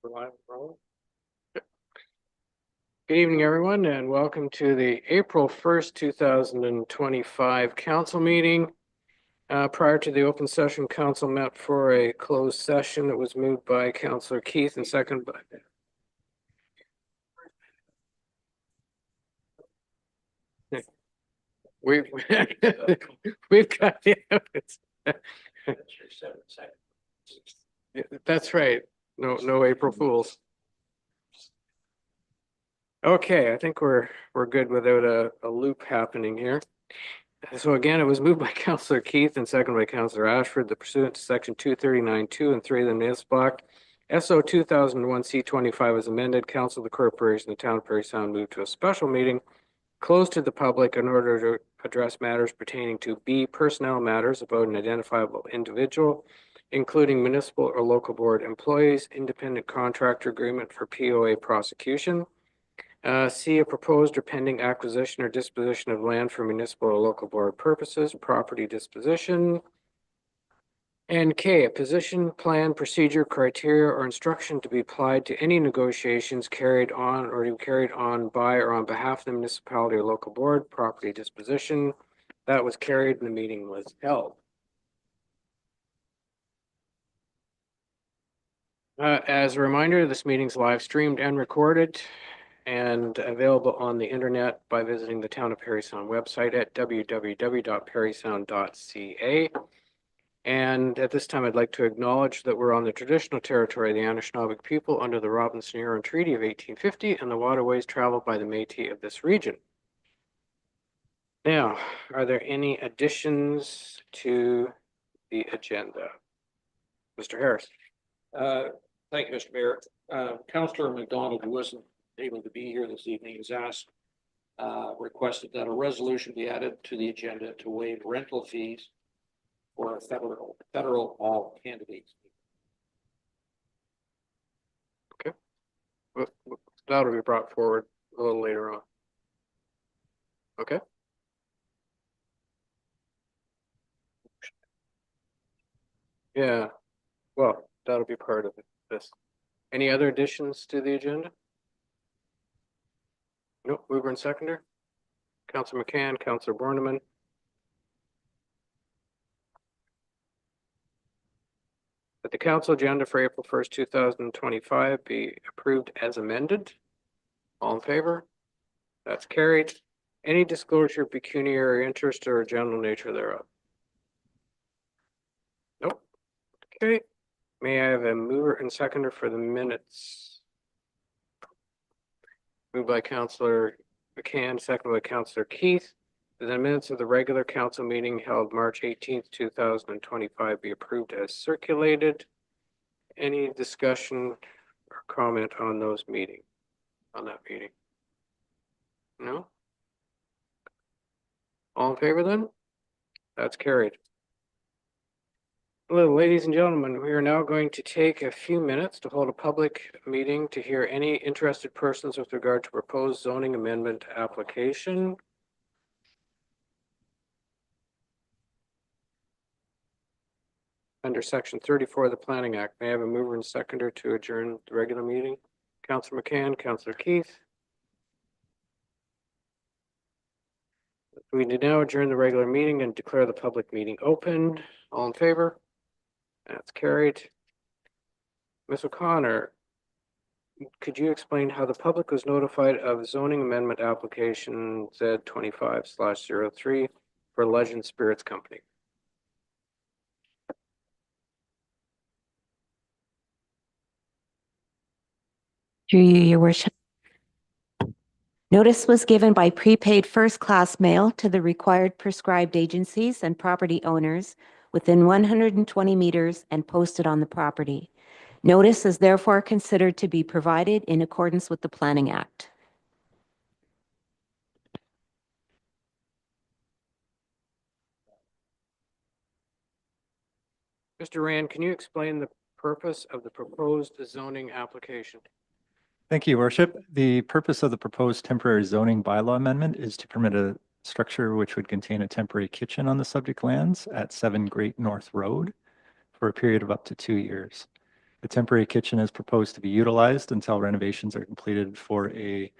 Good evening, everyone, and welcome to the April 1st, 2025 council meeting. Prior to the open session, council met for a closed session that was moved by Councillor Keith and seconded by we've we've got the evidence. That's right. No April Fools. Okay, I think we're good without a loop happening here. So again, it was moved by Councillor Keith and seconded by Councillor Ashford that pursuant to section 239(2) and 3 of the municipal block, SO 2001 C25 as amended, Council of the Corporation of the Town of Parry Sound moved to a special meeting closed to the public in order to address matters pertaining to B, personnel matters about an identifiable individual, including municipal or local board employees, independent contractor agreement for POA prosecution. C, a proposed or pending acquisition or disposition of land for municipal or local board purposes, property disposition. And K, a position, plan, procedure, criteria, or instruction to be applied to any negotiations carried on or carried on by or on behalf of the municipality or local board, property disposition. That was carried and the meeting was held. As a reminder, this meeting's live streamed and recorded and available on the internet by visiting the Town of Parry Sound website at www.parrysound.ca. And at this time, I'd like to acknowledge that we're on the traditional territory of the Anishinaabe people under the Robinson-Huron Treaty of 1850 and the waterways traveled by the Métis of this region. Now, are there any additions to the agenda? Mr. Harris. Thank you, Mr. Mayor. Councillor McDonald, who wasn't able to be here this evening, has asked, requested that a resolution be added to the agenda to waive rental fees for federal all candidates. Okay. That'll be brought forward a little later on. Okay. Yeah. Well, that'll be part of this. Any other additions to the agenda? Nope. Mover and seconder. Councillor McCann, Councillor Borneman. That the council agenda for April 1st, 2025 be approved as amended. All in favor? That's carried. Any disclosure of pecuniary interest or general nature thereof? Nope. Okay. May I have a mover and seconder for the minutes? Moved by Councillor McCann, seconded by Councillor Keith. The minutes of the regular council meeting held March 18th, 2025 be approved as circulated. Any discussion or comment on those meetings, on that meeting? No? All in favor then? That's carried. Hello, ladies and gentlemen, we are now going to take a few minutes to hold a public meeting to hear any interested persons with regard to proposed zoning amendment application. Under section 34 of the Planning Act, may I have a mover and seconder to adjourn the regular meeting? Councillor McCann, Councillor Keith. We do now adjourn the regular meeting and declare the public meeting open. All in favor? That's carried. Ms. O'Connor, could you explain how the public was notified of zoning amendment application Z25/03 for Legend Spirits Company? Through you, your worship. Notice was given by prepaid first-class mail to the required prescribed agencies and property owners within 120 meters and posted on the property. Notice is therefore considered to be provided in accordance with the Planning Act. Mr. Rand, can you explain the purpose of the proposed zoning application? Thank you, Worship. The purpose of the proposed temporary zoning bylaw amendment is to permit a structure which would contain a temporary kitchen on the subject lands at 7 Great North Road for a period of up to 2 years. The temporary kitchen is proposed to be utilized until renovations are completed for a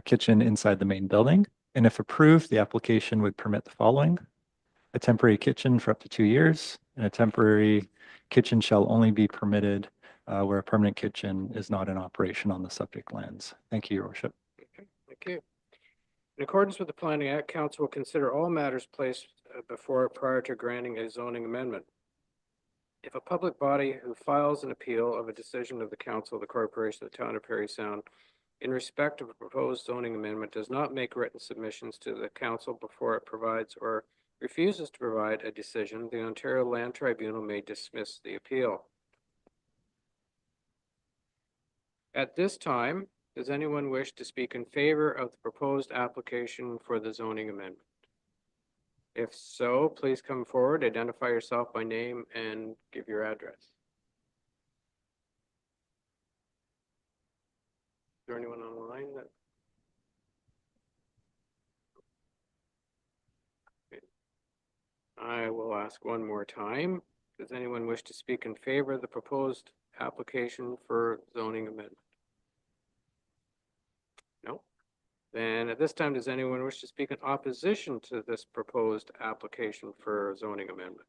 kitchen inside the main building. And if approved, the application would permit the following: a temporary kitchen for up to 2 years, and a temporary kitchen shall only be permitted where a permanent kitchen is not in operation on the subject lands. Thank you, Your Worship. Okay, thank you. In accordance with the Planning Act, council will consider all matters placed before it prior to granting a zoning amendment. If a public body who files an appeal of a decision of the council of the corporation of the town of Parry Sound in respect of a proposed zoning amendment does not make written submissions to the council before it provides or refuses to provide a decision, the Ontario Land Tribunal may dismiss the appeal. At this time, does anyone wish to speak in favor of the proposed application for the zoning amendment? If so, please come forward, identify yourself by name, and give your address. Is there anyone online that? Okay. I will ask one more time. Does anyone wish to speak in favor of the proposed application for zoning amendment? No? Then at this time, does anyone wish to speak in opposition to this proposed application for zoning amendment?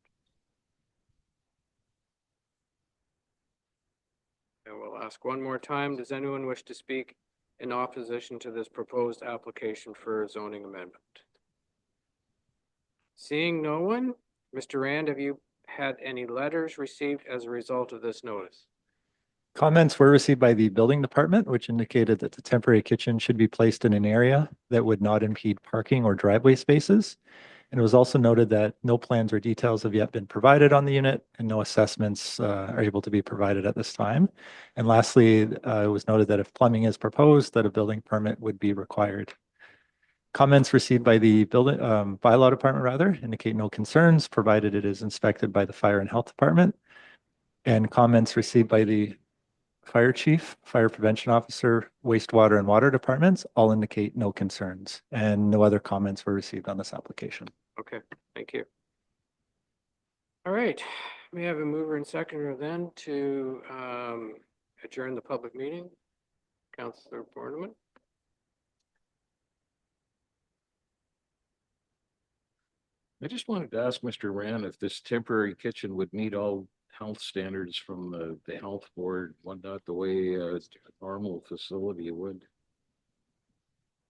I will ask one more time. Does anyone wish to speak in opposition to this proposed application for zoning amendment? Seeing no one, Mr. Rand, have you had any letters received as a result of this notice? Comments were received by the building department, which indicated that the temporary kitchen should be placed in an area that would not impede parking or driveway spaces. And it was also noted that no plans or details have yet been provided on the unit and no assessments are able to be provided at this time. And lastly, it was noted that if plumbing is proposed, that a building permit would be required. Comments received by the building bylaw department rather indicate no concerns, provided it is inspected by the fire and health department. And comments received by the fire chief, fire prevention officer, wastewater and water departments all indicate no concerns, and no other comments were received on this application. Okay, thank you. All right, we have a mover and seconder then to adjourn the public meeting. Councillor Borneman. I just wanted to ask Mr. Rand if this temporary kitchen would meet all health standards from the health board, whatnot, the way a normal facility would.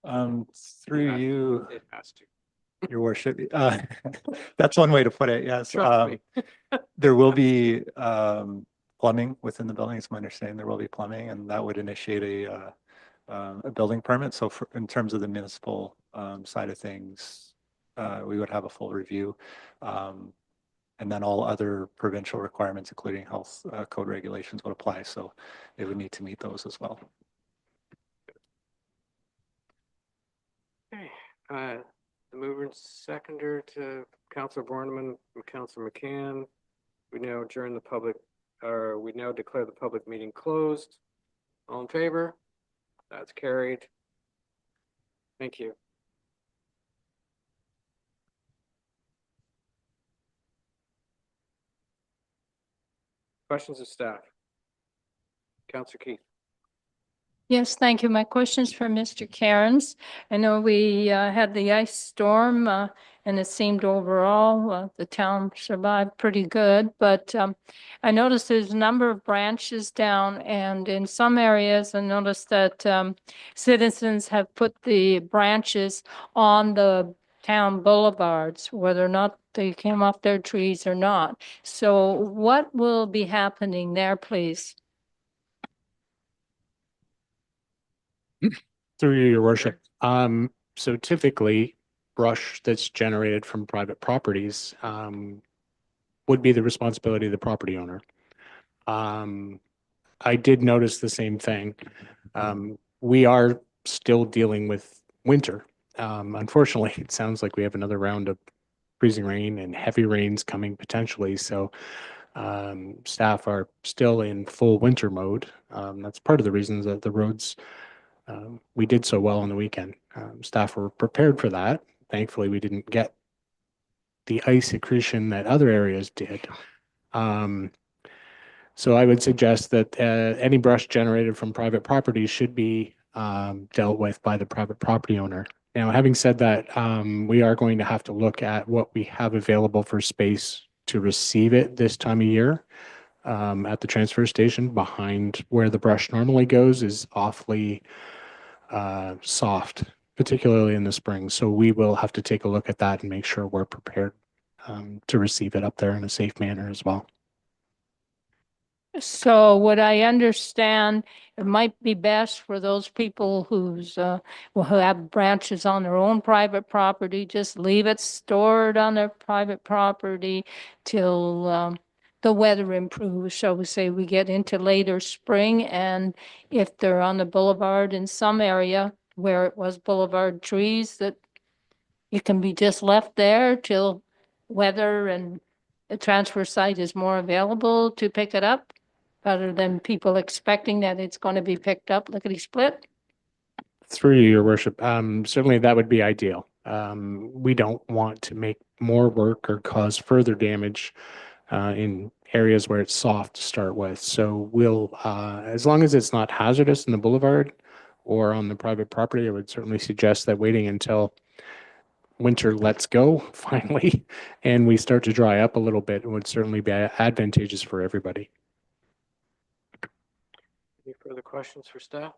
Through Yeah, you, it has to. Your Worship, that's one way to put it, yes. Trust me. There will be plumbing within the building, it's my understanding there will be plumbing, and that would initiate a building permit. So in terms of the municipal side of things, we would have a full review. And then all other provincial requirements, including health code regulations, would apply. So they would need to meet those as well. Okay, the mover and seconder to Councillor Borneman and Councillor McCann. We now adjourn the public, or we now declare the public meeting closed. All in favor? That's carried. Thank you. Questions of staff? Councillor Keith. Yes, thank you. My question's for Mr. Cairns. I know we had the ice storm and it seemed overall the town survived pretty good, but I noticed there's a number of branches down, and in some areas I noticed that citizens have put the branches on the town boulevards, whether or not they came off their trees or not. So what will be happening there, please? Through you, your worship. So typically brush that's generated from private properties would be the responsibility of the property owner. I did notice the same thing. We are still dealing with winter. Unfortunately, it sounds like we have another round of freezing rain and heavy rains coming potentially. So staff are still in full winter mode. That's part of the reasons that the roads we did so well on the weekend. Staff were prepared for that. Thankfully, we didn't get the ice accretion that other areas did. So I would suggest that any brush generated from private property should be dealt with by the private property owner. Now, having said that, we are going to have to look at what we have available for space to receive it this time of year. At the transfer station behind where the brush normally goes is awfully soft, particularly in the spring. So we will have to take a look at that and make sure we're prepared to receive it up there in a safe manner as well. So what I understand, it might be best for those people who have branches on their own private property, just leave it stored on their private property till the weather improves. Shall we say we get into later spring, and if they're on the boulevard in some area where it was boulevard trees, that it can be just left there till weather and the transfer site is more available to pick it up, rather than people expecting that it's going to be picked up lickety split. Through you, your worship, certainly that would be ideal. We don't want to make more work or cause further damage in areas where it's soft to start with. So we'll, as long as it's not hazardous in the boulevard or on the private property, I would certainly suggest that waiting until winter lets go finally and we start to dry up a little bit would certainly be advantageous for everybody. Any further questions for staff?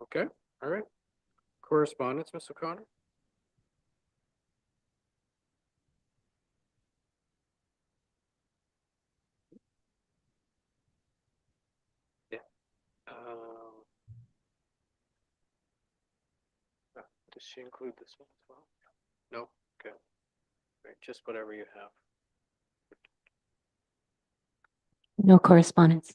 Okay, all right. Correspondence, Ms. O'Connor? Yeah. Does she include this one as well? No? Okay. Right, just whatever you have. No correspondence.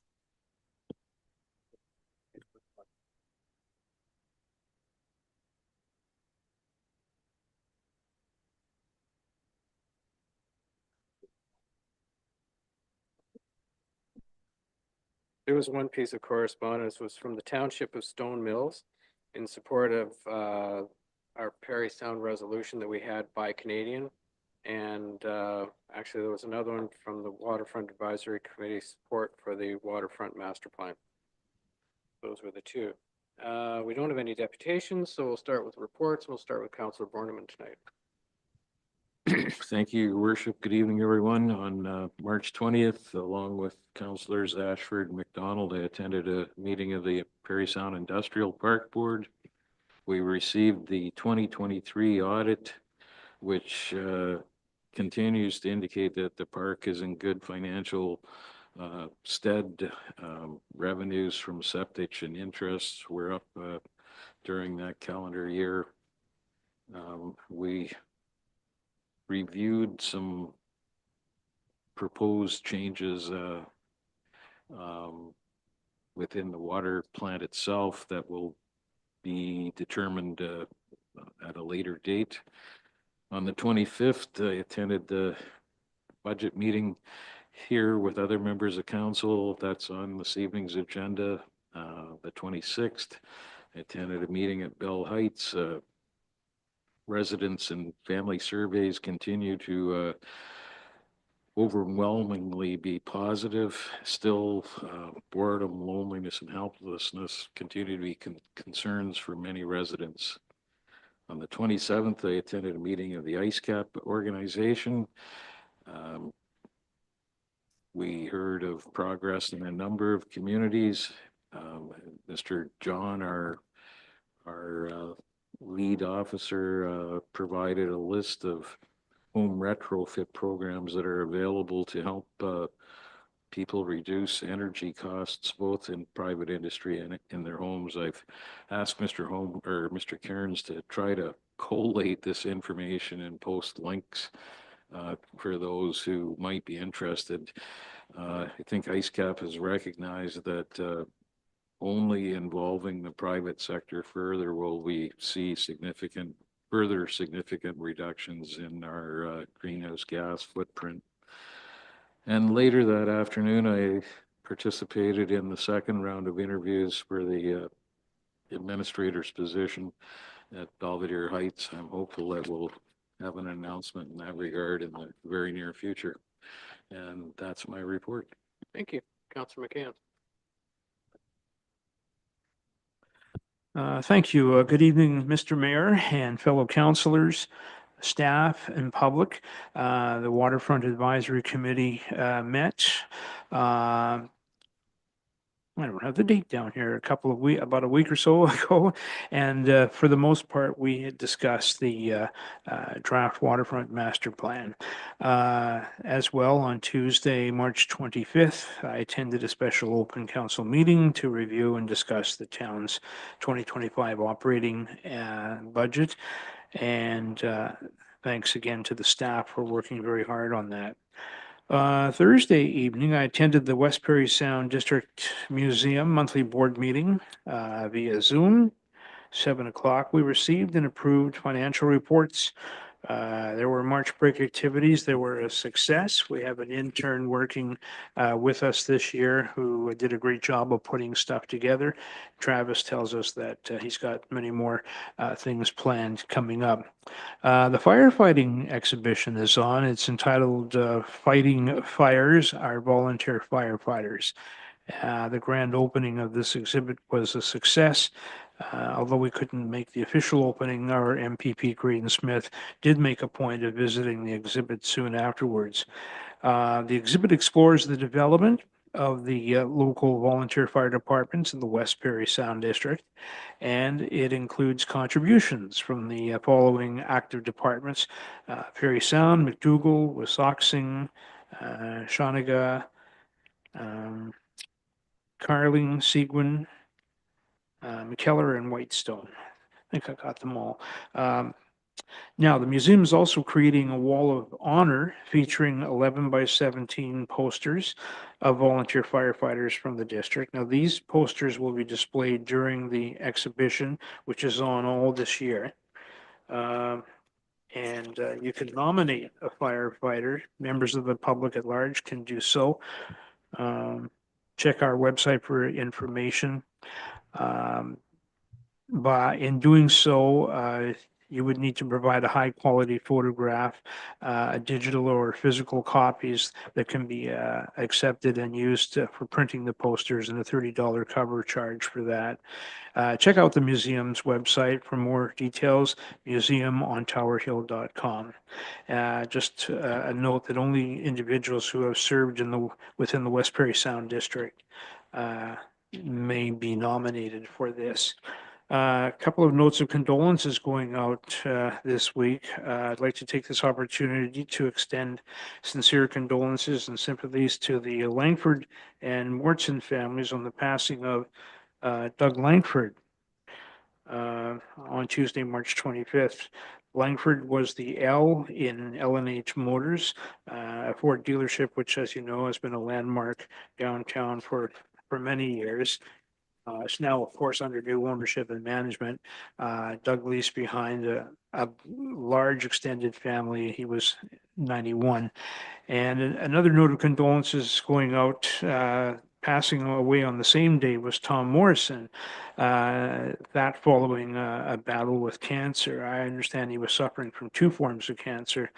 There was one piece of correspondence was from the Township of Stone Mills in support of our Parry Sound resolution that we had by Canadian. And actually, there was another one from the Waterfront Advisory Committee support for the Waterfront Master Plan. Those were the two. We don't have any deputations, so we'll start with reports. We'll start with Councillor Borneman tonight. Thank you, Your Worship. Good evening, everyone. On March 20th, along with Councillors Ashford and McDonald, I attended a meeting of the Parry Sound Industrial Park Board. We received the 2023 audit, which continues to indicate that the park is in good financial stead. Revenues from septic and interests were up during that calendar year. We reviewed some proposed changes within the water plant itself that will be determined at a later date. On the 25th, I attended the budget meeting here with other members of council. That's on this evening's agenda. The 26th, I attended a meeting at Bell Heights. Residents and family surveys continue to overwhelmingly be positive. Still, boredom, loneliness, and helplessness continue to be concerns for many residents. On the 27th, I attended a meeting of the IceCap organization. We heard of progress in a number of communities. Mr. John, our lead officer, provided a list of home retrofit programs that are available to help people reduce energy costs, both in private industry and in their homes. I've asked Mr. Cairns to try to collate this information and post links for those who might be interested. I think IceCap has recognized that only involving the private sector further will we see further significant reductions in our greenhouse gas footprint. And later that afternoon, I participated in the second round of interviews for the administrator's position at Belvedere Heights. I'm hopeful that we'll have an announcement in that regard in the very near future. And that's my report. Thank you, Councillor McCann. Thank you. Good evening, Mr. Mayor and fellow councilors, staff, and public. The Waterfront Advisory Committee met. I don't have the date down here, about a week or so ago. And for the most part, we had discussed the draft waterfront master plan. As well, on Tuesday, March 25th, I attended a special open council meeting to review and discuss the town's 2025 operating budget. And thanks again to the staff for working very hard on that. Thursday evening, I attended the West Parry Sound District Museum monthly board meeting via Zoom. 7 o'clock, we received and approved financial reports. There were March break activities. They were a success. We have an intern working with us this year who did a great job of putting stuff together. Travis tells us that he's got many more things planned coming up. The firefighting exhibition is on. It's entitled Fighting Fires, Our Volunteer Firefighters. The grand opening of this exhibit was a success. Although we couldn't make the official opening, our MPP Graydon Smith did make a point of visiting the exhibit soon afterwards. The exhibit explores the development of the local volunteer fire departments in the West Parry Sound District, and it includes contributions from the following active departments: Parry Sound, McDougall, Wissahickon, Shawniga, Carling, Seguin, McKellar, and Whitestone. I think I got them all. Now, the museum is also creating a wall of honor featuring 11 by 17 posters of volunteer firefighters from the district. Now, these posters will be displayed during the exhibition, which is on all this year. And you can nominate a firefighter. Members of the public at large can do so. Check our website for information. But in doing so, you would need to provide a high quality photograph, digital or physical copies that can be accepted and used for printing the posters, and a $30 cover charge for that. Check out the museum's website for more details, museumontowerhill.com. Just a note that only individuals who have served within the West Parry Sound District may be nominated for this. A couple of notes of condolences going out this week. I'd like to take this opportunity to extend sincere condolences and sympathies to the Langford and Mortson families on the passing of Doug Langford on Tuesday, March 25th. Langford was the L in L&H Motors, a Ford dealership, which, as you know, has been a landmark downtown for many years. It's now, of course, under new ownership and management. Doug leased behind a large extended family. He was 91. And another note of condolences going out, passing away on the same day, was Tom Morrison. That following a battle with cancer. I understand he was suffering from 2 forms of cancer.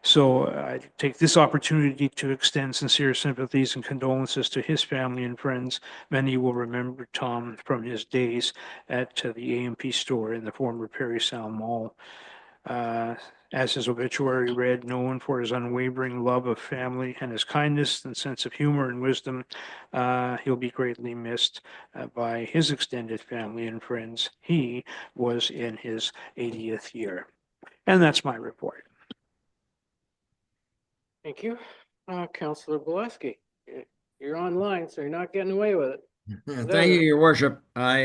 So I take this opportunity to extend sincere sympathies and condolences to his family and friends. Many will remember Tom from his days at the A&P store in the former Parry Sound Mall. As his obituary read, known for his unwavering love of family and his kindness and sense of humor and wisdom, he'll be greatly missed by his extended family and friends. He was in his 80th year. And that's my report. Thank you. Councillor Boleski, you're online, so you're not getting away with it. Thank you, Your Worship. I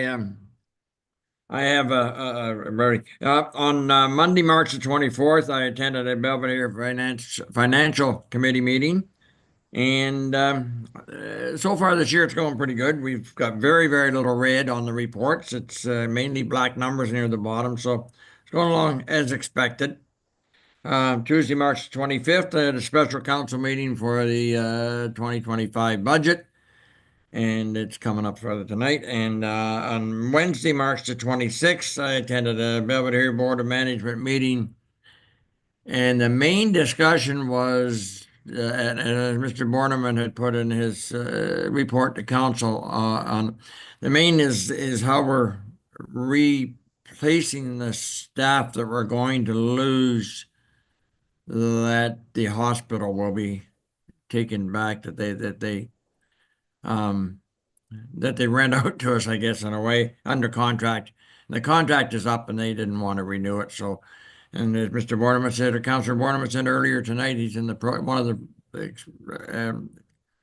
have a very on Monday, March the 24th. I attended a Belvedere Financial Committee meeting, and so far this year it's going pretty good. We've got very little red on the reports. It's mainly black numbers near the bottom, so it's going along as expected. Tuesday, March 25th, I had a special council meeting for the 2025 budget, and it's coming up further tonight. And on Wednesday, March the 26th, I attended a Belvedere Board of Management meeting And the main discussion was, and as Mr. Borneman had put in his report to council, on the main is how we're replacing the staff that we're going to lose, that the hospital will be taken back, um that they rent out to us, I guess, in a way, under contract. The contract is up and they didn't want to renew it. So, and as Mr. Borneman said, or Councillor Borneman said earlier tonight, he's in one of the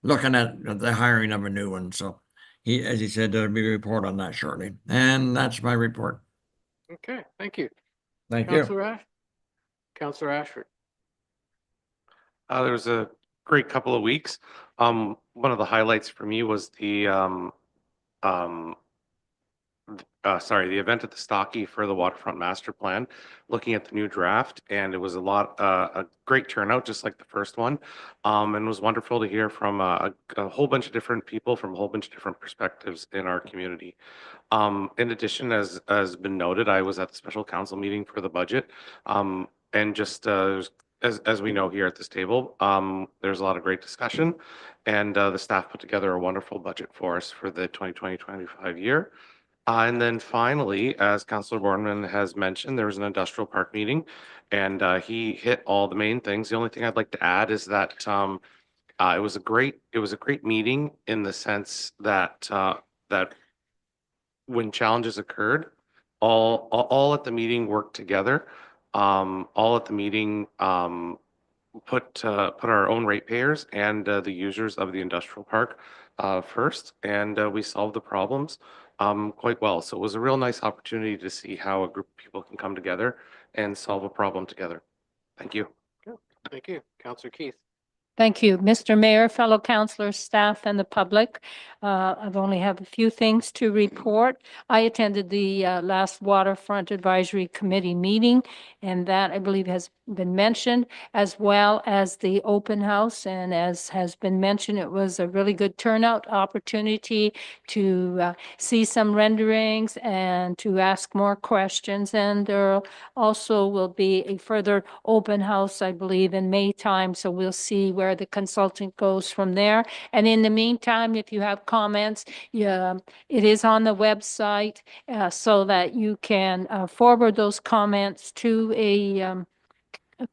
looking at the hiring of a new one. So he, as he said, there'll be a report on that shortly. And that's my report. Okay, thank you. Thank you. Councillor Ashford. There was a great couple of weeks. One of the highlights for me was the um, the event at the Stocky for the Waterfront Master Plan, looking at the new draft, and it was a great turnout, just like the first one. And it was wonderful to hear from a whole bunch of different people from a whole bunch of different perspectives in our community. In addition, as been noted, I was at the special council meeting for the budget. And just as we know here at this table, there's a lot of great discussion, and the staff put together a wonderful budget for us for the 2020-25 year. And then finally, as Councillor Borneman has mentioned, there was an industrial park meeting, and he hit all the main things. The only thing I'd like to add is that it was a great meeting in the sense that that when challenges occurred, all at the meeting worked together. All at the meeting put our own ratepayers and the users of the industrial park first, and we solved the problems quite well. So it was a real nice opportunity to see how a group of people can come together and solve a problem together. Thank you. Thank you. Councillor Keith. Thank you, Mr. Mayor, fellow councilors, staff, and the public. I've only have a few things to report. I attended the last Waterfront Advisory Committee meeting, and that I believe has been mentioned, as well as the open house. And as has been mentioned, it was a really good turnout opportunity to see some renderings and to ask more questions. And there also will be a further open house, I believe, in May time. So we'll see where the consultant goes from there. And in the meantime, if you have comments, it is on the website so that you can forward those comments to a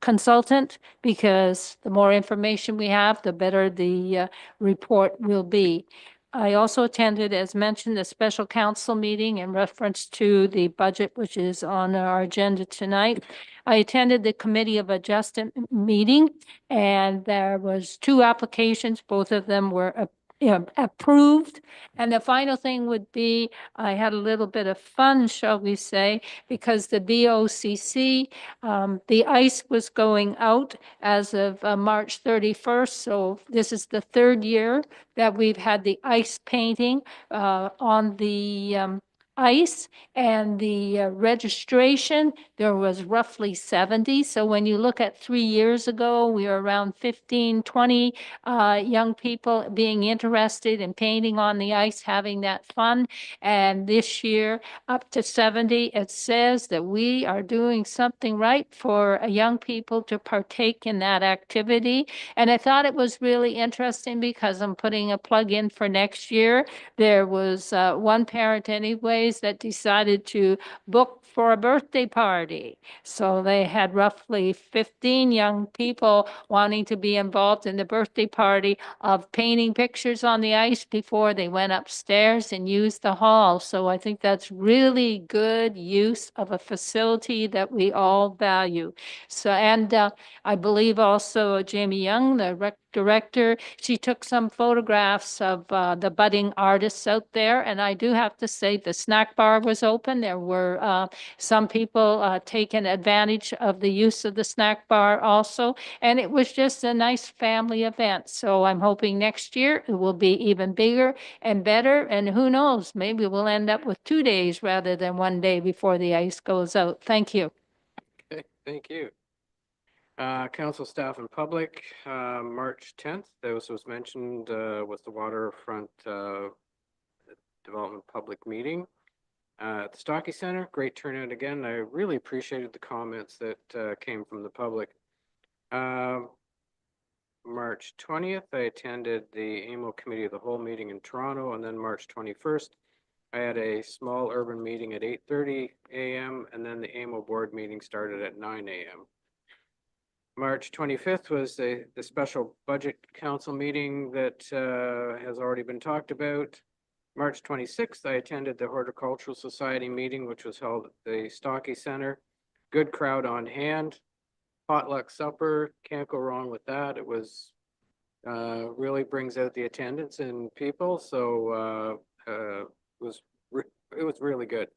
consultant, because the more information we have, the better the report will be. I also attended, as mentioned, a special council meeting in reference to the budget, which is on our agenda tonight. I attended the Committee of Adjustment meeting, and there was 2 applications. Both of them were approved. And the final thing would be, I had a little bit of fun, shall we say, because the BOCC, the ice was going out as of March 31st. So this is the 3rd year that we've had the ice painting on the ice, and the registration, there was roughly 70. So when you look at 3 years ago, we were around 15, 20 young people being interested in painting on the ice, having that fun. And this year, up to 70, it says that we are doing something right for young people to partake in that activity. And I thought it was really interesting because I'm putting a plug in for next year. There was one parent anyways that decided to book for a birthday party. So they had roughly 15 young people wanting to be involved in the birthday party of painting pictures on the ice before they went upstairs and used the hall. So I think that's really good use of a facility that we all value. So, and I believe also Jamie Young, the rec director, she took some photographs of the budding artists out there. And I do have to say the snack bar was open. There were some people taking advantage of the use of the snack bar also. And it was just a nice family event. So I'm hoping next year it will be even bigger and better. And who knows, maybe we'll end up with 2 days rather than 1 day before the ice goes out. Thank you. Okay, thank you. Council staff and public, March 10th, this was mentioned, was the Waterfront Development Public Meeting at the Stocky Center. Great turnout again. I really appreciated the comments that came from the public. March 20th, I attended the AMO Committee of the Whole meeting in Toronto, and then March 21st, I had a small urban meeting at 8:30 a.m. and then the AMO board meeting started at 9 a.m. March 25th was the special budget council meeting that has already been talked about. March 26th, I attended the Horticultural Society meeting, which was held at the Stocky Center. Good crowd on hand. Potluck supper, can't go wrong with that. It was really brings out the attendance in people, so it was really good.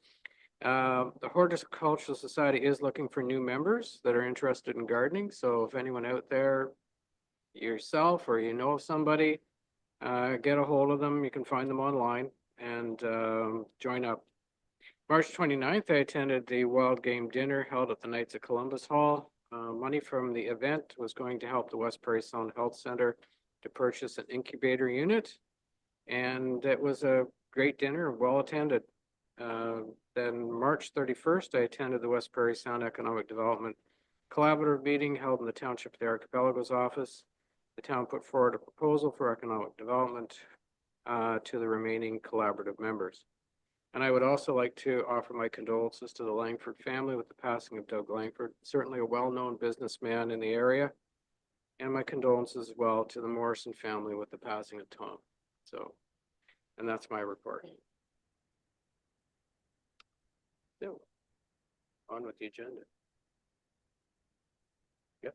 The Horticultural Society is looking for new members that are interested in gardening. So if anyone out there, yourself or you know of somebody, get a hold of them. You can find them online and join up. March 29th, I attended the Wild Game Dinner held at the Knights of Columbus Hall. Money from the event was going to help the West Parry Sound Health Center to purchase an incubator unit. And it was a great dinner, well attended. Then March 31st, I attended the West Parry Sound Economic Development Collaborative meeting held in the Township of the Archipelago's office. The town put forward a proposal for economic development to the remaining collaborative members. And I would also like to offer my condolences to the Langford family with the passing of Doug Langford, certainly a well-known businessman in the area. And my condolences as well to the Morrison family with the passing of Tom. So, and that's my report. So, on with the agenda. Yep.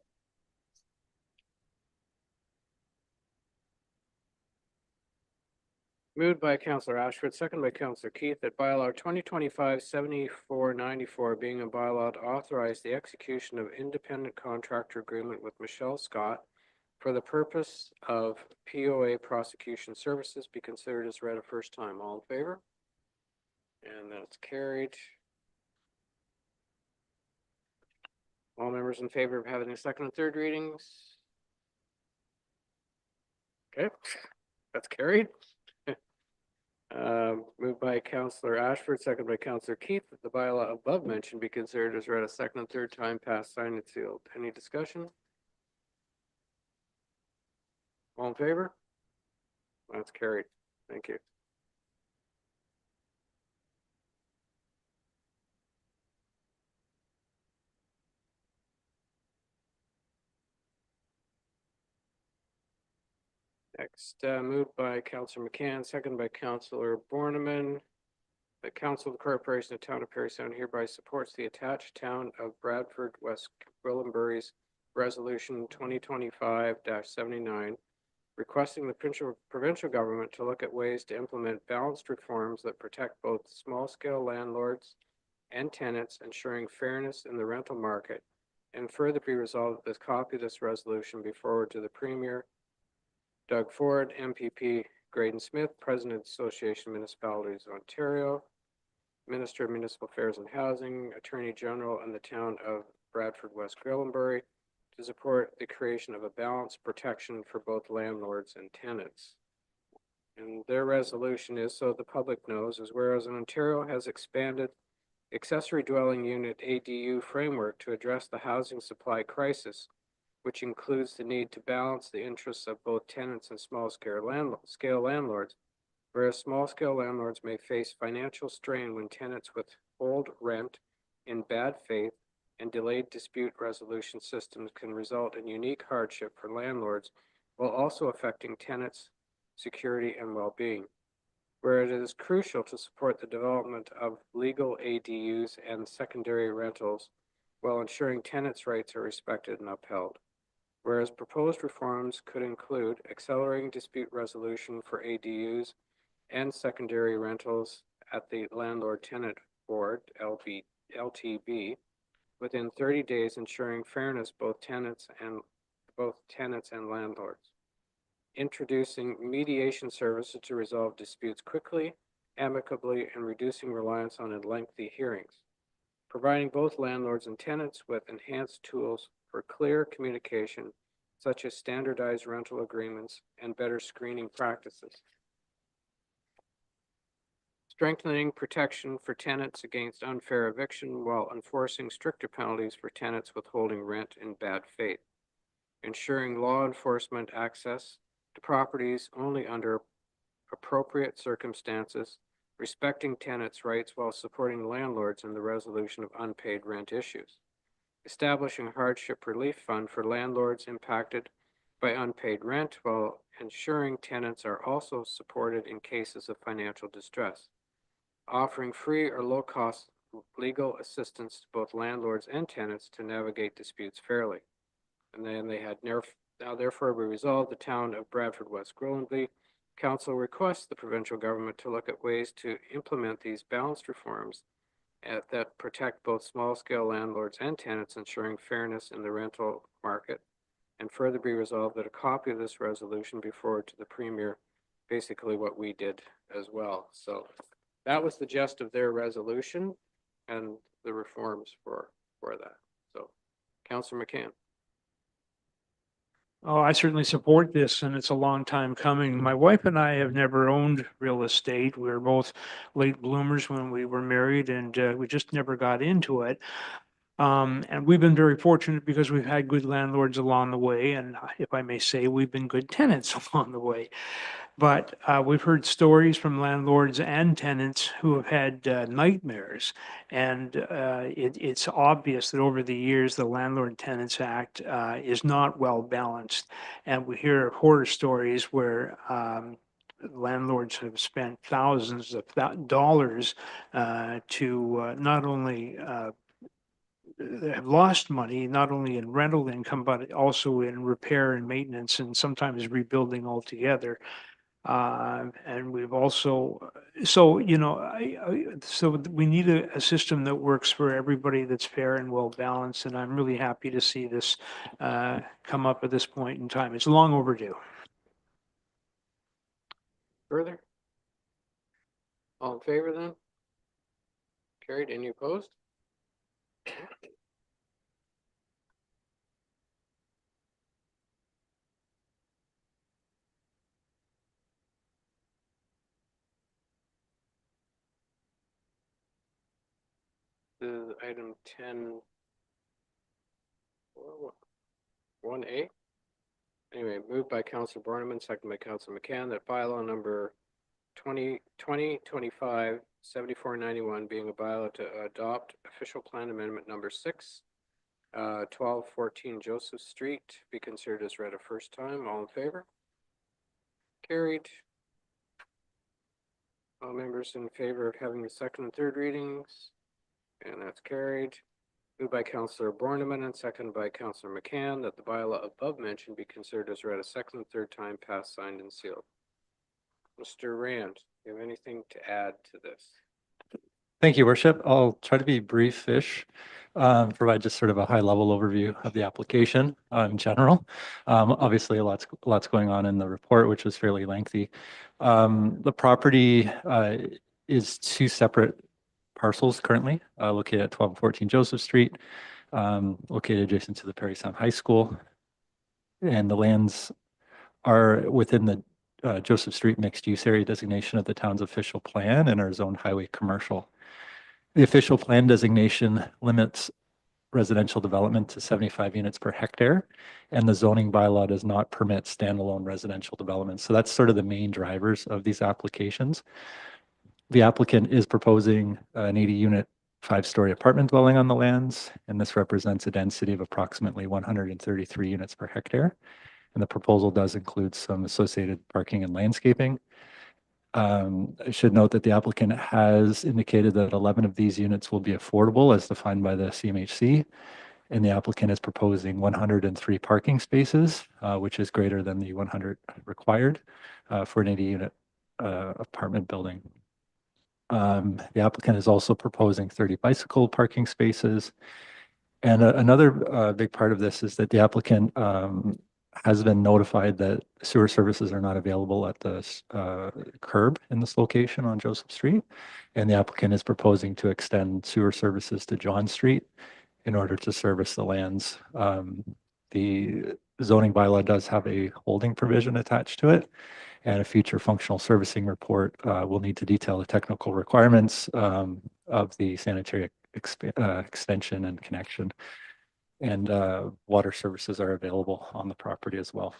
Moved by Councillor Ashford, second by Councillor Keith, that bylaw 2025-7494 being a bylaw to authorize the execution of independent contractor agreement with Michelle Scott for the purpose of POA prosecution services be considered as read a first time. All in favor? And that's carried. All members in favor of having a second and third readings? Okay, that's carried. Moved by Councillor Ashford, second by Councillor Keith, that the bylaw above mentioned be considered as read a second and third time, passed, signed, and sealed. Any discussion? All in favor? That's carried. Thank you. Next, moved by Councillor McCann, second by Councillor Borneman. The Council of the Corporation of Town of Parry Sound hereby supports the attached Town of Bradford, West Gwillimbury's Resolution 2025-79, requesting the provincial government to look at ways to implement balanced reforms that protect both small-scale landlords and tenants, ensuring fairness in the rental market, and further be resolved that this copy of this resolution be forwarded to the Premier, Doug Ford, MPP, Graydon Smith, President, Association of Municipalities of Ontario, Minister of Municipal Affairs and Housing, Attorney General, and the Town of Bradford, West Gwillimbury to support the creation of a balanced protection for both landlords and tenants. And their resolution is, so the public knows, is whereas Ontario has expanded accessory dwelling unit ADU framework to address the housing supply crisis, which includes the need to balance the interests of both tenants and small-scale landlords, whereas small-scale landlords may face financial strain when tenants withhold rent in bad faith, and delayed dispute resolution systems can result in unique hardship for landlords while also affecting tenants' security and well-being. Where it is crucial to support the development of legal ADUs and secondary rentals while ensuring tenants' rights are respected and upheld. Whereas proposed reforms could include accelerating dispute resolution for ADUs and secondary rentals at the Landlord Tenant Board, LTB, within 30 days, ensuring fairness both tenants and landlords. Introducing mediation services to resolve disputes quickly, amicably, and reducing reliance on lengthy hearings. Providing both landlords and tenants with enhanced tools for clear communication, such as standardized rental agreements and better screening practices. Strengthening protection for tenants against unfair eviction while enforcing stricter penalties for tenants withholding rent in bad faith. ensuring law enforcement access to properties only under appropriate circumstances, respecting tenants' rights while supporting landlords in the resolution of unpaid rent issues, establishing a hardship relief fund for landlords impacted by unpaid rent while ensuring tenants are also supported in cases of financial distress, offering free or low-cost legal assistance to both landlords and tenants to navigate disputes fairly. And then they had now therefore be resolved, the town of Bradford West Groenley Council requests the provincial government to look at ways to implement these balanced reforms that protect both small-scale landlords and tenants, ensuring fairness in the rental market. And further be resolved that a copy of this resolution be forwarded to the Premier, basically what we did as well. So that was the gist of their resolution and the reforms for that. So, Councillor McCann. Oh, I certainly support this, and it's a long time coming. My wife and I have never owned real estate. We were both late bloomers when we were married, and we just never got into it. And we've been very fortunate because we've had good landlords along the way, and if I may say, we've been good tenants along the way. But we've heard stories from landlords and tenants who have had nightmares. And it's obvious that over the years, the Landlord Tenants Act is not well balanced. And we hear horror stories where landlords have spent thousands of dollars to not only have lost money, not only in rental income, but also in repair and maintenance and sometimes rebuilding altogether. And we've also, so, you know, so we need a system that works for everybody, that's fair and well balanced. And I'm really happy to see this come up at this point in time. It's long overdue. Further? All in favor then? Carried. Any opposed? The item 10, 1A. Anyway, moved by Councillor Borneman, second by Councillor McCann, that bylaw number 2025-7491 being a bylaw to adopt official plan amendment number 6, 1214 Joseph Street, be considered as read a first time. All in favor? Carried. All members in favor of having the second and third readings? And that's carried. Moved by Councillor Borneman and seconded by Councillor McCann that the bylaw above mentioned be considered as read a second and third time, passed, signed, and sealed. Mr. Rand, do you have anything to add to this? Thank you, Worship. I'll try to be brief-ish, provide just sort of a high-level overview of the application in general. Obviously, lots going on in the report, which was fairly lengthy. The property is two separate parcels currently, located at 1214 Joseph Street, located adjacent to the Parry Sound High School. And the lands are within the Joseph Street mixed-use area designation of the town's official plan and are zoned highway commercial. The official plan designation limits residential development to 75 units per hectare, and the zoning bylaw does not permit standalone residential development. So that's sort of the main drivers of these applications. The applicant is proposing an 80-unit 5-story apartment dwelling on the lands, and this represents a density of approximately 133 units per hectare. And the proposal does include some associated parking and landscaping. I should note that the applicant has indicated that 11 of these units will be affordable as defined by the CMHC, and the applicant is proposing 103 parking spaces, which is greater than the 100 required for an 80-unit apartment building. The applicant is also proposing 30 bicycle parking spaces. And another big part of this is that the applicant has been notified that sewer services are not available at the curb in this location on Joseph Street. And the applicant is proposing to extend sewer services to John Street in order to service the lands. The zoning bylaw does have a holding provision attached to it, and a future functional servicing report will need to detail the technical requirements of the sanitary extension and connection. and water services are available on the property as well.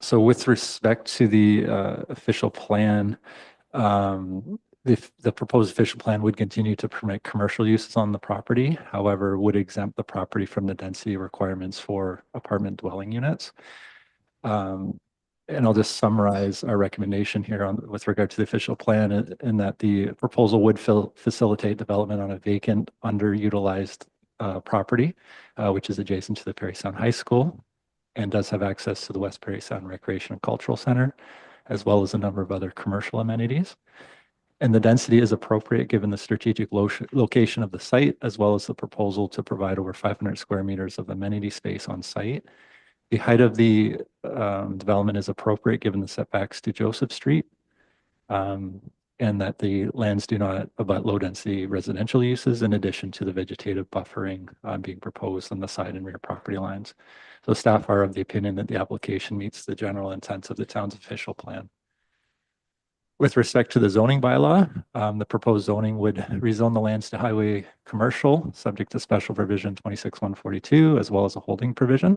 So with respect to the official plan, the proposed official plan would continue to permit commercial uses on the property, however, would exempt the property from the density requirements for apartment dwelling units. And I'll just summarize our recommendation here with regard to the official plan in that the proposal would facilitate development on a vacant, underutilized property, which is adjacent to the Parry Sound High School and does have access to the West Parry Sound Recreation and Cultural Center, as well as a number of other commercial amenities. And the density is appropriate given the strategic location of the site, as well as the proposal to provide over 500 square meters of amenity space on site. The height of the development is appropriate given the setbacks to Joseph Street, and that the lands do not abut low-density residential uses in addition to the vegetative buffering being proposed on the side and rear property lines. So staff are of the opinion that the application meets the general intent of the town's official plan. With respect to the zoning bylaw, the proposed zoning would rezone the lands to highway commercial, subject to special provision 26-142, as well as a holding provision.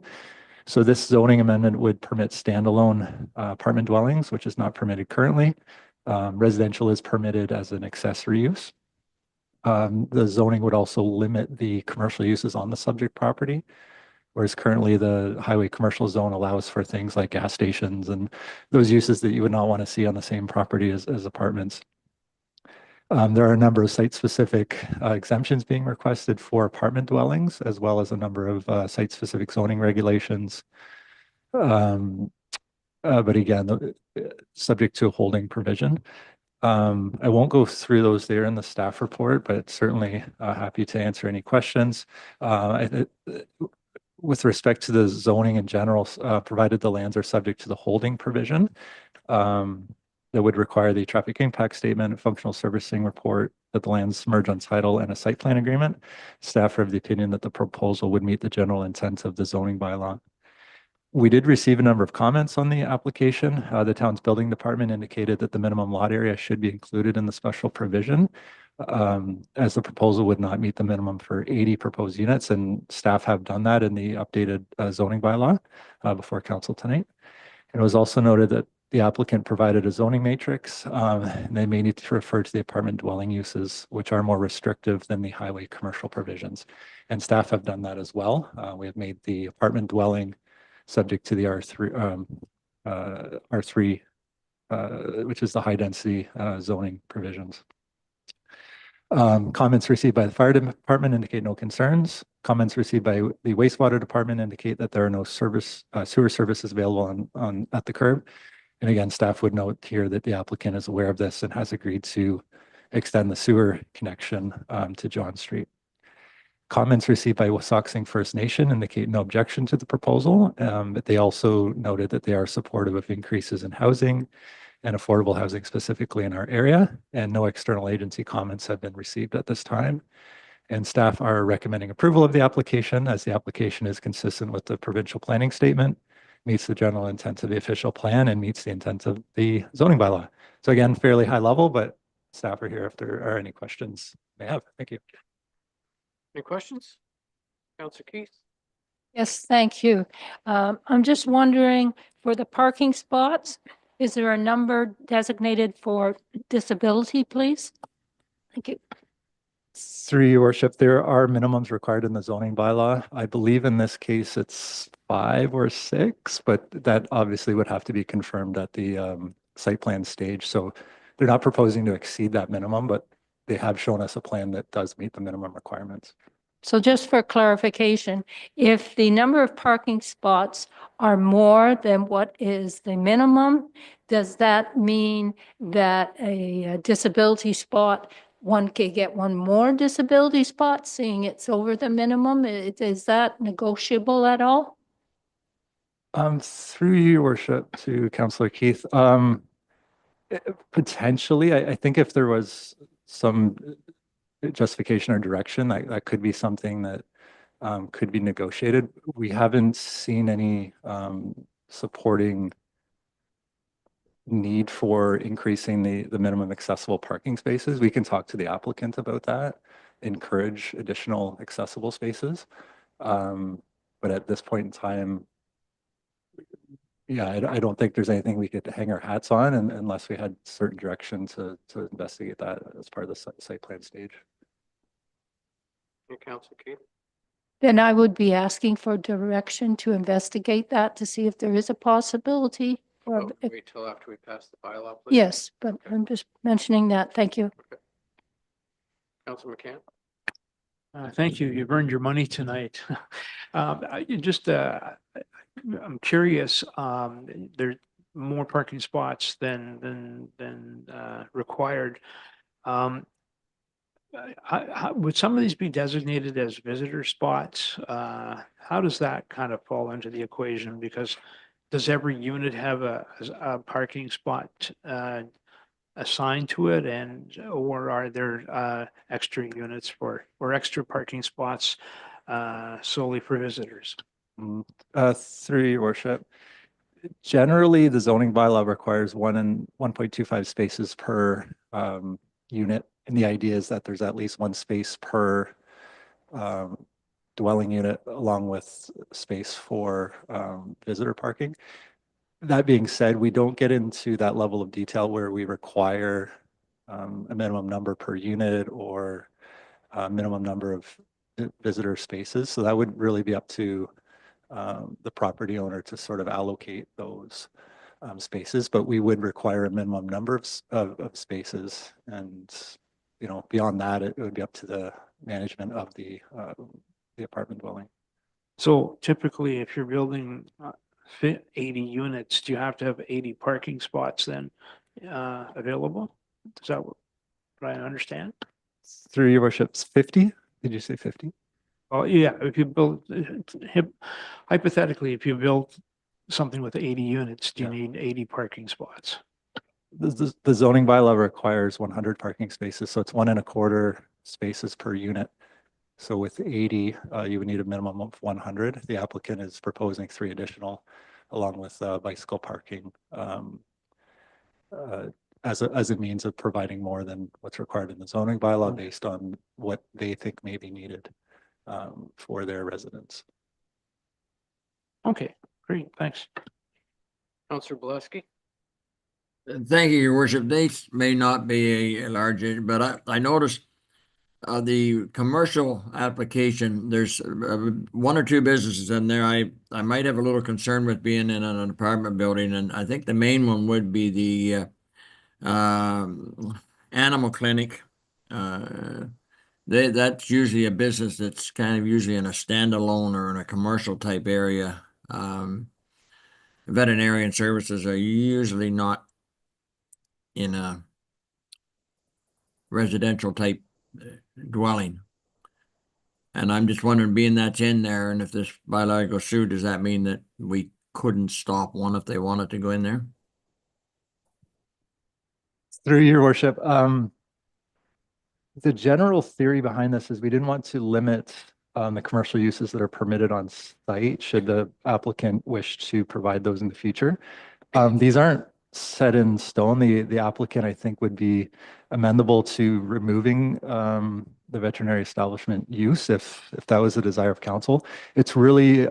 So this zoning amendment would permit standalone apartment dwellings, which is not permitted currently. Residential is permitted as an accessory use. The zoning would also limit the commercial uses on the subject property, whereas currently the highway commercial zone allows for things like gas stations and those uses that you would not want to see on the same property as apartments. There are a number of site-specific exemptions being requested for apartment dwellings, as well as a number of site-specific zoning regulations. But again, subject to a holding provision. I won't go through those there in the staff report, but certainly happy to answer any questions. With respect to the zoning in general, provided the lands are subject to the holding provision, that would require the traffic impact statement, functional servicing report, that the lands merge on title, and a site plan agreement. Staff are of the opinion that the proposal would meet the general intent of the zoning bylaw. We did receive a number of comments on the application. The town's building department indicated that the minimum lot area should be included in the special provision, as the proposal would not meet the minimum for 80 proposed units, and staff have done that in the updated zoning bylaw before council tonight. And it was also noted that the applicant provided a zoning matrix, and they may need to refer to the apartment dwelling uses, which are more restrictive than the highway commercial provisions. And staff have done that as well. We have made the apartment dwelling subject to the R3, which is the high density zoning provisions. Comments received by the fire department indicate no concerns. Comments received by the wastewater department indicate that there are no sewer services available at the curb. And again, staff would note here that the applicant is aware of this and has agreed to extend the sewer connection to John Street. Comments received by Wasauksing First Nation indicate no objection to the proposal, but they also noted that they are supportive of increases in housing and affordable housing specifically in our area, and no external agency comments have been received at this time. And staff are recommending approval of the application, as the application is consistent with the provincial planning statement, meets the general intent of the official plan, and meets the intent of the zoning bylaw. So again, fairly high level, but staff are here if there are any questions they have. Thank you. Any questions? Councillor Keith? Yes, thank you. I'm just wondering, for the parking spots, is there a number designated for disability, please? Thank you. Through your worship, there are minimums required in the zoning bylaw. I believe in this case it's 5 or 6, but that obviously would have to be confirmed at the site plan stage. So they're not proposing to exceed that minimum, but they have shown us a plan that does meet the minimum requirements. So just for clarification, if the number of parking spots are more than what is the minimum, does that mean that a disability spot, one could get one more disability spot, seeing it's over the minimum? Is that negotiable at all? Through your worship to Councillor Keith, potentially, I think if there was some justification or direction, that could be something that could be negotiated. We haven't seen any supporting need for increasing the minimum accessible parking spaces. We can talk to the applicant about that encourage additional accessible spaces. But at this point in time, yeah, I don't think there's anything we could hang our hats on unless we had certain direction to investigate that as part of the site plan stage. Councillor Keith? Then I would be asking for direction to investigate that to see if there is a possibility. Oh, Or, wait till after we pass the bylaw, please. yes, but I'm just mentioning that. Thank you. Councillor McCann? Thank you. You've earned your money tonight. I'm curious, there's more parking spots than required. Would some of these be designated as visitor spots? How does that kind of fall into the equation? Because does every unit have a parking spot assigned to it, or are there extra units or extra parking spots solely for visitors? Through your worship, generally the zoning bylaw requires 1.25 spaces per unit. And the idea is that there's at least one space per dwelling unit along with space for visitor parking. That being said, we don't get into that level of detail where we require a minimum number per unit or a minimum number of visitor spaces. So that would really be up to the property owner to sort of allocate those spaces, but we would require a minimum number of spaces. And, you know, beyond that, it would be up to the management of the apartment dwelling. So typically, if you're building 80 units, do you have to have 80 parking spots then available? Is that what I understand? Through your worship's 50? Did you say 50? Oh, yeah, if you build, hypothetically, if you build something with 80 units, do you need 80 parking spots? The zoning bylaw requires 100 parking spaces, so it's 1.25 spaces per unit. So with 80, you would need a minimum of 100. The applicant is proposing 3 additional, along with bicycle parking as a means of providing more than what's required in the zoning bylaw based on what they think may be needed for their residents. Okay, great, thanks. Councillor Bileski? Thank you, your worship. These may not be a large, but I noticed the commercial application, there's 1 or 2 businesses in there. I might have a little concern with being in an apartment building, and I think the main one would be the animal clinic. That's usually a business that's kind of usually in a standalone or in a commercial type area. Veterinarian services are usually not in a residential type dwelling. And I'm just wondering, being that's in there, and if this bylaw goes through, does that mean that we couldn't stop one if they wanted to go in there? Through your worship, the general theory behind this is we didn't want to limit the commercial uses that are permitted on site should the applicant wish to provide those in the future. These aren't set in stone. The applicant, I think, would be amendable to removing the veterinary establishment use if that was the desire of council. It's really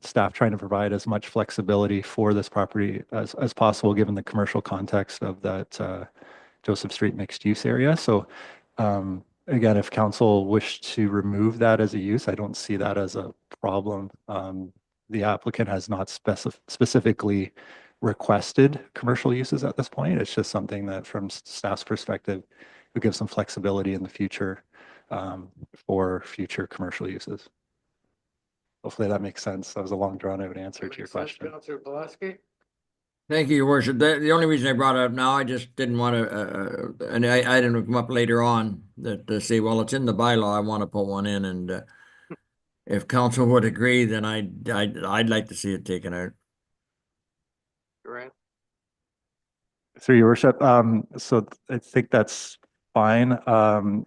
staff trying to provide as much flexibility for this property as possible, given the commercial context of that Joseph Street mixed use area. So again, if council wished to remove that as a use, I don't see that as a problem. The applicant has not specifically requested commercial uses at this point. It's just something that from staff's perspective would give some flexibility in the future for future commercial uses. Hopefully that makes sense. That was a long drawn out answer to your question. Councillor Bileski? Thank you, your worship. The only reason I brought it up now, I just didn't want to, and I didn't come up later on that to say, well, it's in the bylaw, I want to put one in, and if council would agree, then I'd like to see it taken out. Grant? Through your worship, so I think that's fine.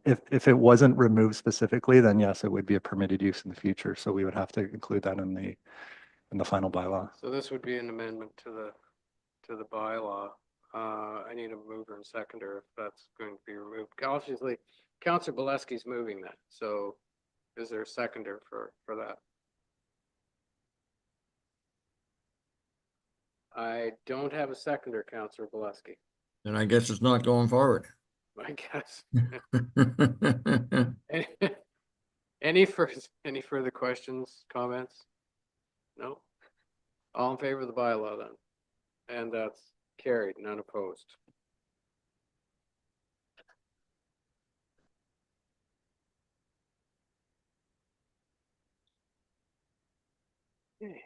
If it wasn't removed specifically, then yes, it would be a permitted use in the future. So we would have to include that in the final bylaw. So this would be an amendment to the bylaw. I need a mover and seconder if that's going to be removed. Obviously, Counselor Boleski's moving that, so is there a seconder for that? I don't have a seconder, Counselor Boleski, And I guess it's not going forward. I guess. Any further questions, comments? No? All in favor of the bylaw then? And that's carried, none opposed. Okay.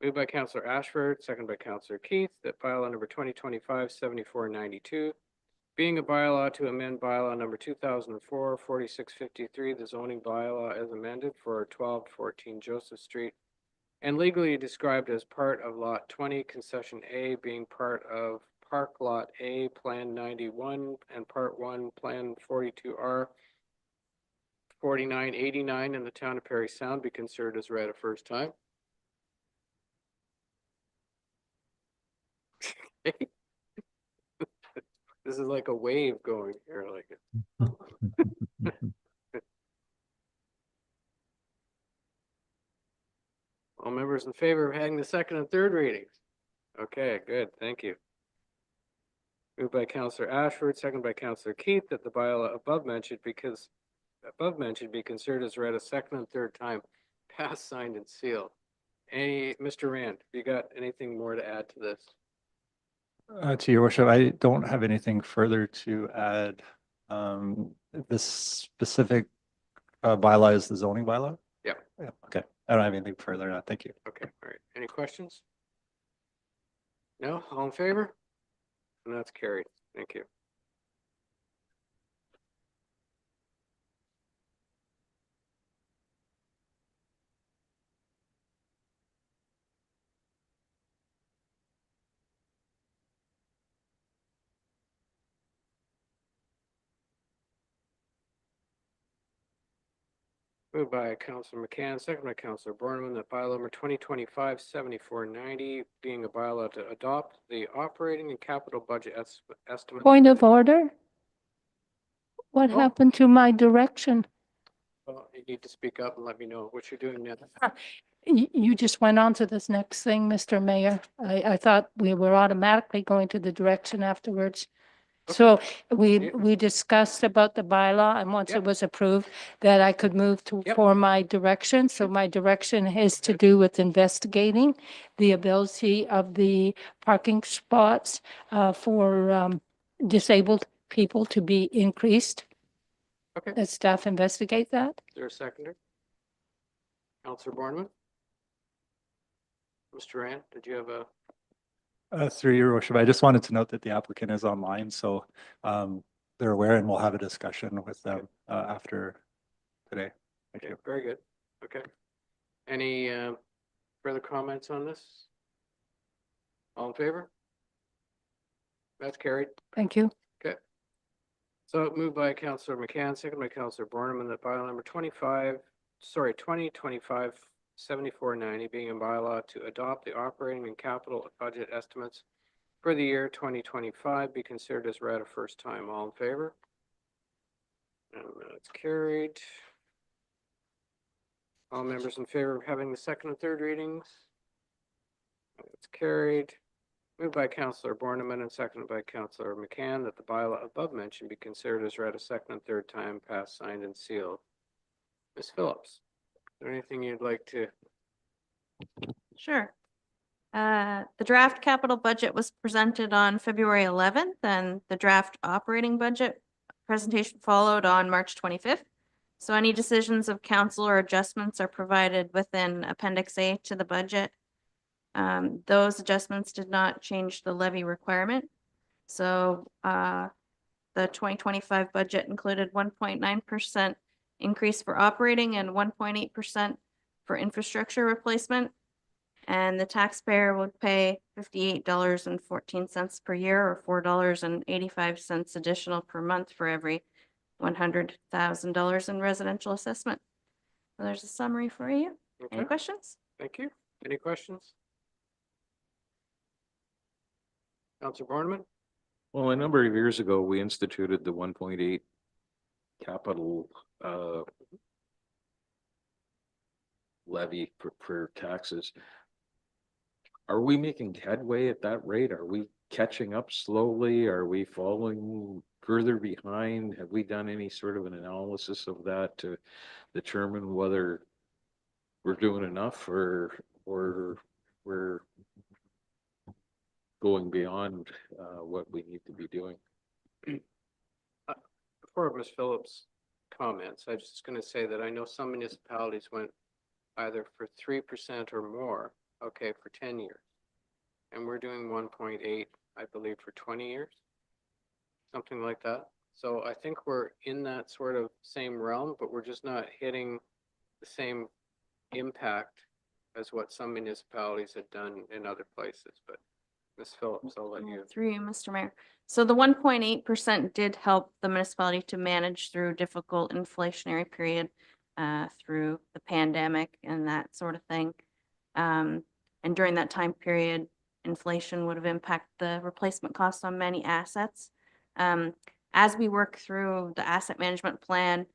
Moved by Counselor Ashford, second by Counselor Keith, that bylaw number 2025-7492, being a bylaw to amend bylaw number 2004-4653, the zoning bylaw as amended for 1214 Joseph Street, and legally described as part of Lot 20, Concession A, being part of Park Lot A, Plan 91, and Part 1, Plan 42R, 4989 in the town of Parry Sound, be considered as read a first time. This is like a wave going here, like it. All members in favor of having the second and third readings? Okay, good, thank you. Moved by Counselor Ashford, second by Counselor Keith, that the bylaw above mentioned be considered as read a second and third time, passed, signed, and sealed. Mr. Rand, you got anything more to add to this? To your worship, I don't have anything further to add. This specific bylaw is the zoning bylaw? Yeah. Yeah, okay. I don't have anything further. Thank you. Okay, all right. Any questions? No? All in favor? And that's carried. Thank you. Moved by Councilor McCann, second by Councilor Borneman, that bylaw number 2025-7490, being a bylaw to adopt the operating and capital budget estimate. Point of order? What Oh. happened to my direction? Well, you need to speak up and let me know what you're doing now. You just went on to this next thing, Mr. Mayor. I thought we were automatically going to the direction afterwards. So we discussed about the bylaw, and once Yep. it was approved, that I could move to, Yep. for my direction. So my direction is to do with investigating the ability of the parking spots for disabled people to be increased. Okay. That staff investigate that. Is there a seconder? Councilor Borneman? Mr. Rand, did you have a? Through your worship, I just wanted to note that the applicant is online, so they're aware, and we'll have a discussion with them after today. Thank Okay, you. very good. Okay. Any further comments on this? All in favor? That's carried. Thank you. Okay. So moved by Councilor McCann, second by Councilor Borneman, that bylaw number 2025-7490, being a bylaw to adopt the operating and capital budget estimates for the year 2025, be considered as read a first time. All in favor? And that's carried. All members in favor of having the second and third readings? It's carried. Moved by Councilor Borneman and seconded by Councilor McCann, that the bylaw above mentioned be considered as read a second and third time, passed, signed, and sealed. Ms. Phillips, is there anything you'd like to? Sure. The draft capital budget was presented on February 11th, and the draft operating budget presentation followed on March 25th. So any decisions of council or adjustments are provided within Appendix A to the budget. Those adjustments did not change the levy requirement. So the 2025 budget included 1.9% increase for operating and 1.8% for infrastructure replacement. And the taxpayer would pay $58.14 per year, or $4.85 additional per month for every $100,000 in residential assessment. So there's a summary for you. Okay, Any questions? thank you. Any questions? Counselor Borneman? Well, a number of years ago, we instituted the 1.8 capital levy for taxes. Are we making headway at that rate? Are we catching up slowly? Are we falling further behind? Have we done any sort of an analysis of that to determine whether we're doing enough or we're going beyond what we need to be doing? Before Ms. Phillips comments, I was just going to say that I know some municipalities went either for 3% or more, okay, for 10 years. And we're doing 1.8, I believe, for 20 years, something like that. So I think we're in that sort of same realm, but we're just not hitting the same impact as what some municipalities had done in other places. But Ms. Phillips, I'll let you. Through you, Mr. Mayor. So the 1.8% did help the municipality to manage through difficult inflationary period through the pandemic and that sort of thing. And during that time period, inflation would have impacted the replacement costs on many assets. As we work through the asset management plan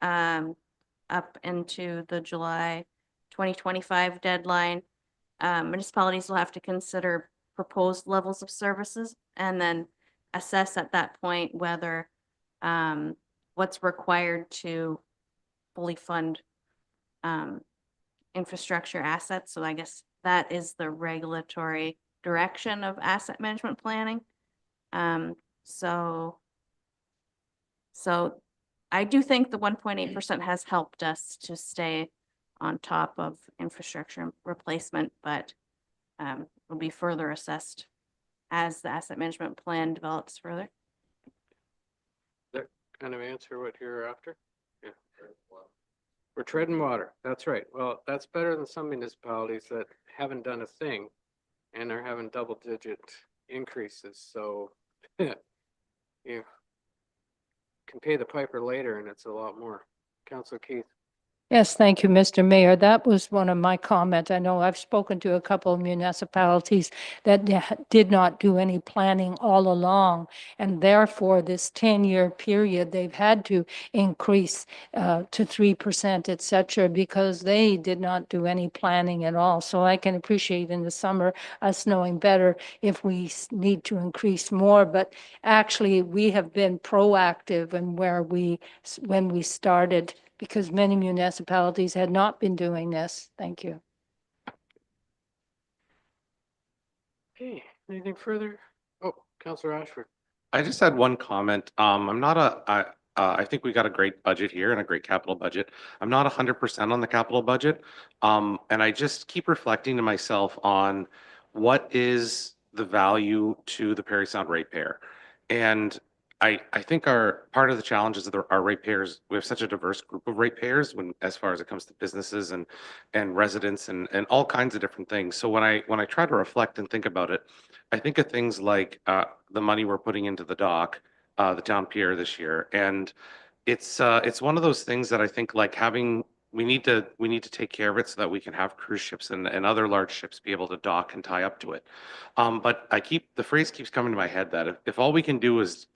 up into the July 2025 deadline, municipalities will have to consider proposed levels of services and then assess at that point whether what's required to fully fund infrastructure assets. So I guess that is the regulatory direction of asset management planning. So I do think the 1.8% has helped us to stay on top of infrastructure replacement, but will be further assessed as the asset management plan develops further. That kind of answer what you're after? Yeah. We're treading water. That's right. Well, that's better than some municipalities that haven't done a thing and are having double-digit increases. So you can pay the piper later and it's a lot more. Councilor Keith. Yes, thank you, Mr. Mayor. That was one of my comments. I know I've spoken to a couple of municipalities that did not do any planning all along. And therefore, this 10-year period, they've had to increase to 3%, et cetera, because they did not do any planning at all. So I can appreciate in the summer us knowing better if we need to increase more. But actually, we have been proactive in when we started, because many municipalities had not been doing this. Thank you. Okay, anything further? Oh, Councilor Ashford. I just had one comment. I think we got a great budget here and a great capital budget. I'm not 100% on the capital budget. And I just keep reflecting to myself on what is the value to the Parry Sound ratepayer. And I think part of the challenge is that our ratepayers, we have such a diverse group of ratepayers as far as it comes to businesses and residents and all kinds of different things. So when I try to reflect and think about it, I think of things like the money we're putting into the dock, the town pier this year, and it's one of those things that I think like we need to take care of it so that we can have cruise ships and other large ships be able to dock and tie up to it. But the phrase keeps coming to my head that if all we can do is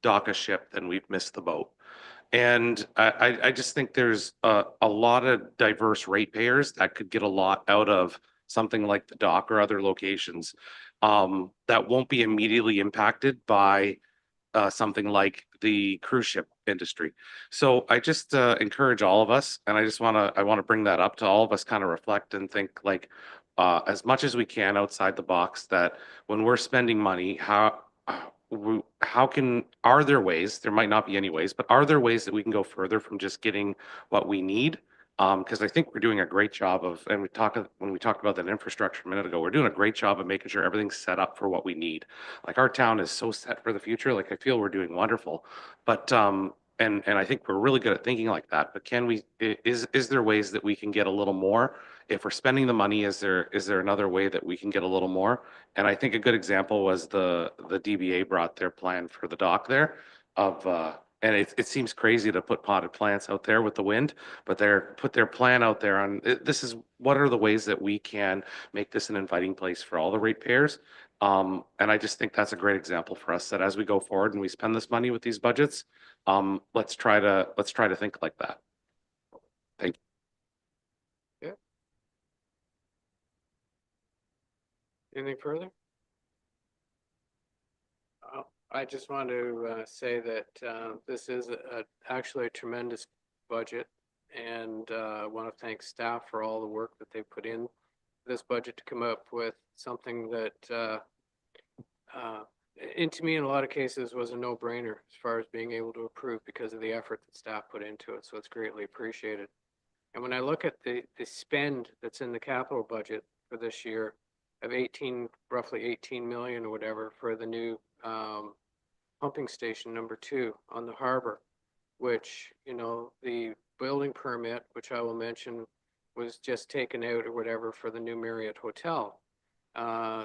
dock a ship, then we've missed the boat. And I just think there's a lot of diverse ratepayers that could get a lot out of something like the dock or other locations that won't be immediately impacted by something like the cruise ship industry. So I just encourage all of us, and I want to bring that up to all of us, kind of reflect and think like as much as we can outside the box, that when we're spending money, are there ways, there might not be any ways, but are there ways that we can go further from just getting what we need? Because I think we're doing a great job when we talked about that infrastructure a minute ago, we're doing a great job of making sure everything's set up for what we need. Like our town is so set for the future. Like I feel we're doing wonderful, but and I think we're really good at thinking like that. But is there ways that we can get a little more? If we're spending the money, is there another way that we can get a little more? And I think a good example was the DBA brought their plan for the dock there of And it seems crazy to put potted plants out there with the wind, but put their plan out there on, this is, what are the ways that we can make this an inviting place for all the ratepayers? And I just think that's a great example for us, that as we go forward and we spend this money with these budgets, let's try to think like that. Thank you. Anything further? I just want to say that this is actually a tremendous budget, and I want to thank staff for all the work that they put in this budget to come up with something that, and to me, in a lot of cases, was a no-brainer as far as being able to approve because of the effort that staff put into it. So it's greatly appreciated. And when I look at the spend that's in the capital budget for this year of roughly 18 million or whatever for the new pumping station number 2 on the harbor, which, you know, the building permit, which I will mention, was just taken out or whatever for the new Marriott Hotel.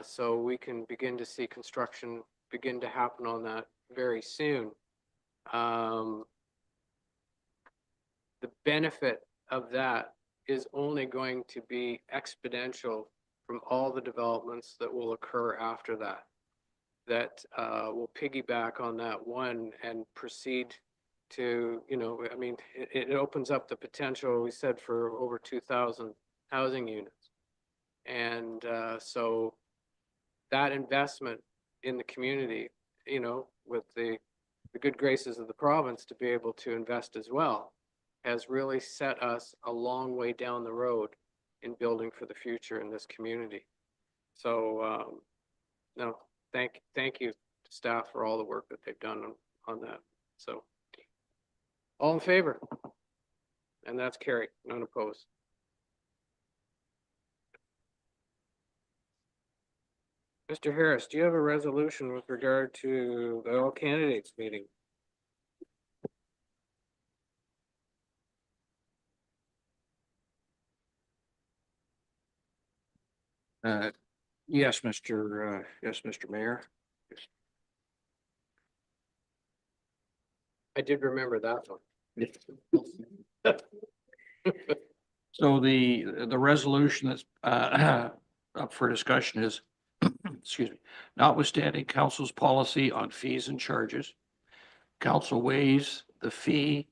So we can begin to see construction begin to happen on that very soon. The benefit of that is only going to be exponential from all the developments that will occur after that. That will piggyback on that one and proceed to, you know, I mean, it opens up the potential, we said, for over 2,000 housing units. And so that investment in the community, you know, with the good graces of the province to be able to invest as well, has really set us a long way down the road in building for the future in this community. So, no, thank you to staff for all the work that they've done on that. So, all in favor? And that's carried, none opposed. Mr. Harris, do you have a resolution with regard to the all candidates meeting? Yes, Mr. Mayor. I did remember that one. So the resolution that's up for discussion is, excuse me, notwithstanding council's policy on fees and charges, council waives the fee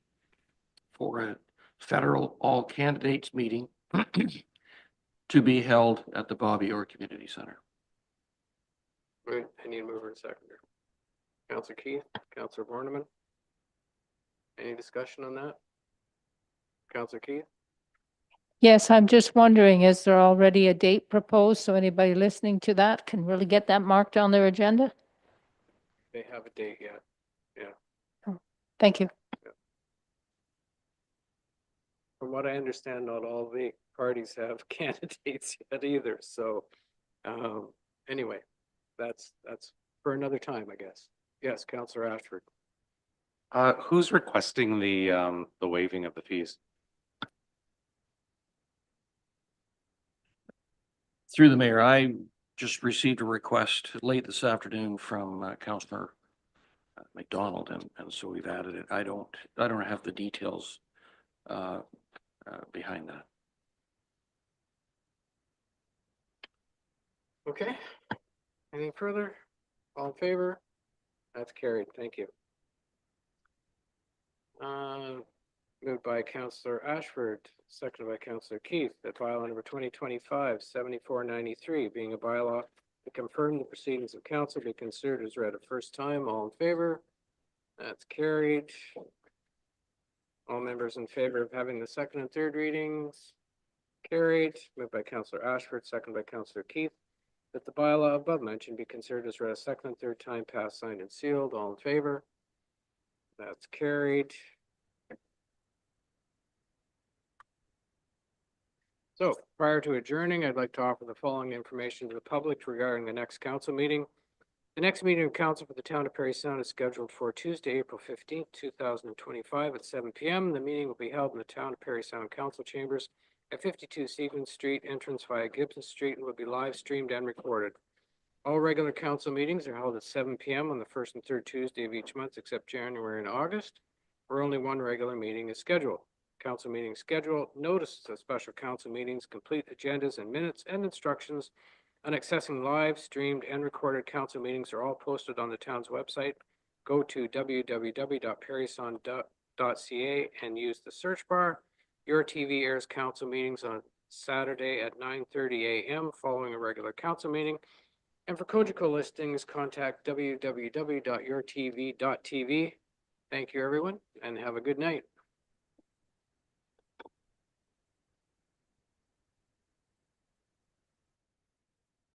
for a federal all candidates meeting to be held at the Bobby Orr Community Center. Right, I need a mover and seconder. Councillor Keith, Councillor Borneman. Any discussion on that? Councillor Keith? Yes, I'm just wondering, is there already a date proposed so anybody listening to that can really get that marked on their agenda? They have a date yet. Yeah. Thank you. From what I understand, not all the parties have candidates yet either. So anyway, that's for another time, I guess. Yes, Councillor Ashford. Who's requesting the waiving of the fees? Through the mayor, I just received a request late this afternoon from Councillor McDonald, and so we've added it. I don't have the details behind that. Okay. Anything further? All in favor? That's carried. Thank you. Moved by Councillor Ashford, seconded by Councillor Keith, that bylaw number 2025-7493, being a bylaw to confirm the proceedings of council, be considered as read a first time. All in favor? That's carried. All members in favor of having the second and third readings? Carried. Moved by Councillor Ashford, seconded by Councillor Keith, that the bylaw above mentioned be considered as read a second and third time, passed, signed, and sealed. All in favor? That's carried. So prior to adjourning, I'd like to offer the following information to the public regarding the next council meeting. The next meeting of council for the town of Parry Sound is scheduled for Tuesday, April 15th, 2025 at 7 p.m. The meeting will be held in the town of Parry Sound Council Chambers at 52 Sequin Street, entrance via Gibson Street, and will be live streamed and recorded. All regular council meetings are held at 7 p.m. on the first and third Tuesday of each month except January and August. where only one regular meeting is scheduled. Council meeting schedule, notices of special council meetings, complete agendas and minutes, and instructions on accessing live, streamed, and recorded council meetings are all posted on the town's website. Go to www.parryson.ca and use the search bar. Your TV airs council meetings on Saturday at 9:30 a.m. following a regular council meeting. And for Cogeco listings, contact www.yourtv.tv. Thank you, everyone, and have a good night.